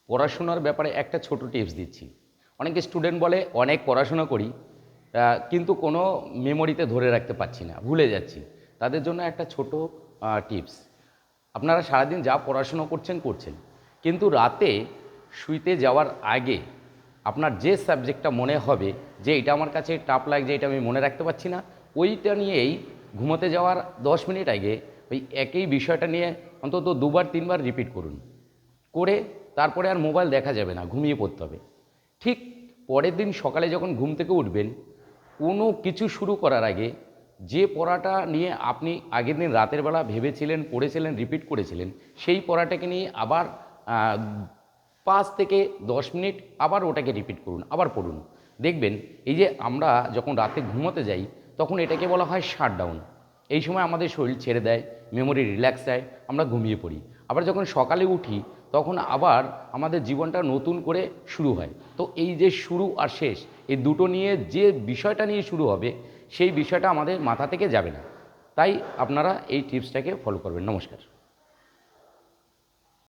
পড়াশোনার ব্যাপারে একটা ছোট টিপস দিচ্ছি। অনেকে স্টুডেন্ট বলে অনেক পড়াশোনা করি কিন্তু কোনো মেমোরিতে ধরে রাখতে পারছি না, ভুলে যাচ্ছি। তাদের জন্য একটা ছোট টিপস। আপনারা সারাদিন যা পড়াশোনা করছেন করছেন, কিন্তু রাতে শুইতে যাওয়ার আগে আপনার যে সাবজেক্টটা মনে হবে যে এটা আমার কাছে টাফ লাগছে, এটা আমি মনে রাখতে পারছি না, ওইটা নিয়েই ঘুমোতে যাওয়ার 10 মিনিট আগে ওই একই বিষয়টা নিয়ে অন্তত 2-3 বার রিপিট করুন। করে তারপরে আর মোবাইল দেখা যাবে না, ঘুমিয়ে পড়তে হবে। ঠিক পরের দিন সকালে যখন ঘুম থেকে উঠবেন, কোনো কিছু শুরু করার আগে যে পড়াটা নিয়ে আপনি আগের দিন রাতের বেলা ভেবেছিলেন, পড়েছিলেন, রিপিট করেছিলেন, সেই পড়াটাকে নিয়ে আবার 5 থেকে 10 মিনিট আবার ওটাকে রিপিট করুন, আবার পড়ুন। দেখবেন এই যে আমরা যখন রাতে ঘুমোতে যাই তখন এটাকে বলা হয় শাটডাউন। এই সময় আমাদের শরীর ছেড়ে দেয়, মেমোরি রিল্যাক্স হয়, আমরা ঘুমিয়ে পড়ি। আবার যখন সকালে উঠি তখন আবার আমাদের জীবনটা নতুন করে শুরু হয়। তো এই যে শুরু আর শেষ, এই দুটো নিয়ে যে বিষয়টা নিয়ে শুরু হবে সেই বিষয়টা আমাদের মাথা থেকে যাবে না। তাই আপনারা এই টিপসটাকে ফলো করবেন। নমস্কার।